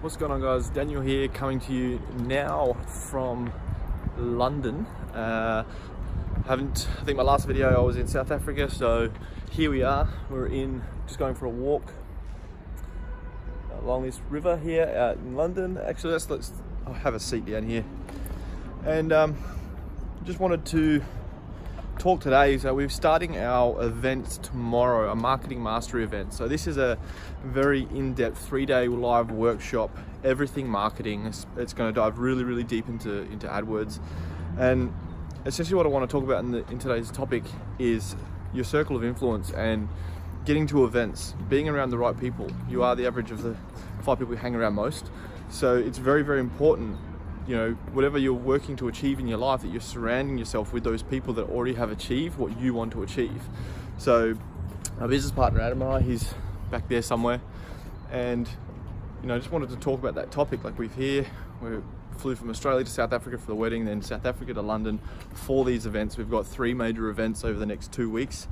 What's going on, guys? Daniel here, coming to you now from London. I think my last video I was in South Africa, so here we are. We're just going for a walk along this river here out in London. Actually, let's have a seat down here. And just wanted to talk today. So we're starting our event tomorrow, a marketing mastery event. So this is a very in-depth 3-day live workshop, everything marketing. It's going to dive really deep into AdWords. And essentially what I want to talk about in today's topic is your circle of influence and getting to events, being around the right people. You are the average of the 5 people you hang around most. So it's very important, you know, whatever you're working to achieve in your life, that you're surrounding yourself with those people that already have achieved what you want to achieve. So our business partner Adam and I, he's back there somewhere, and you know, I just wanted to talk about that topic. Like we flew from Australia to South Africa for the wedding, then South Africa to London for these events. We've got 3 major events over the next 2 weeks,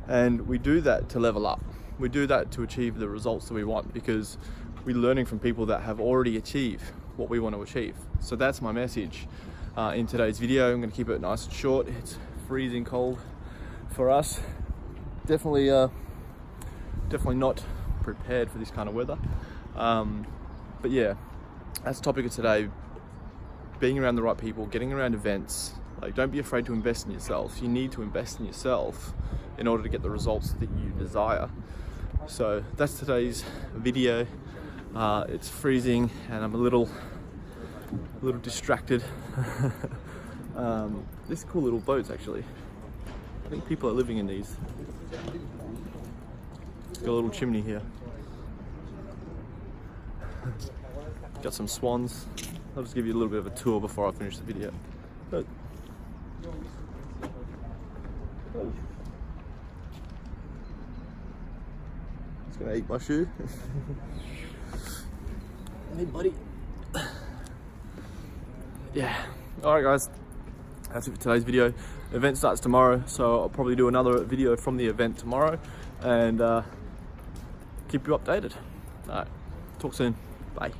and we do that to level up. We do that to achieve the results that we want, because we're learning from people that have already achieved what we want to achieve. So that's my message in today's video. I'm going to keep it nice and short. It's freezing cold for us. Definitely not prepared for this kind of weather. But yeah, that's the topic of today. Being around the right people, getting around events. Like, don't be afraid to invest in yourself. You need to invest in yourself in order to get the results that you desire. So that's today's video. It's freezing and I'm a little distracted. These cool little boats, actually. I think people are living in these. Got a little chimney here. Got some swans. I'll just give you a little bit of a tour before I finish the video. It's gonna eat my shoe. Hey, buddy. Yeah. All right, guys. That's it for today's video. The event starts tomorrow, so I'll probably do another video from the event tomorrow and keep you updated. All right. Talk soon. Bye.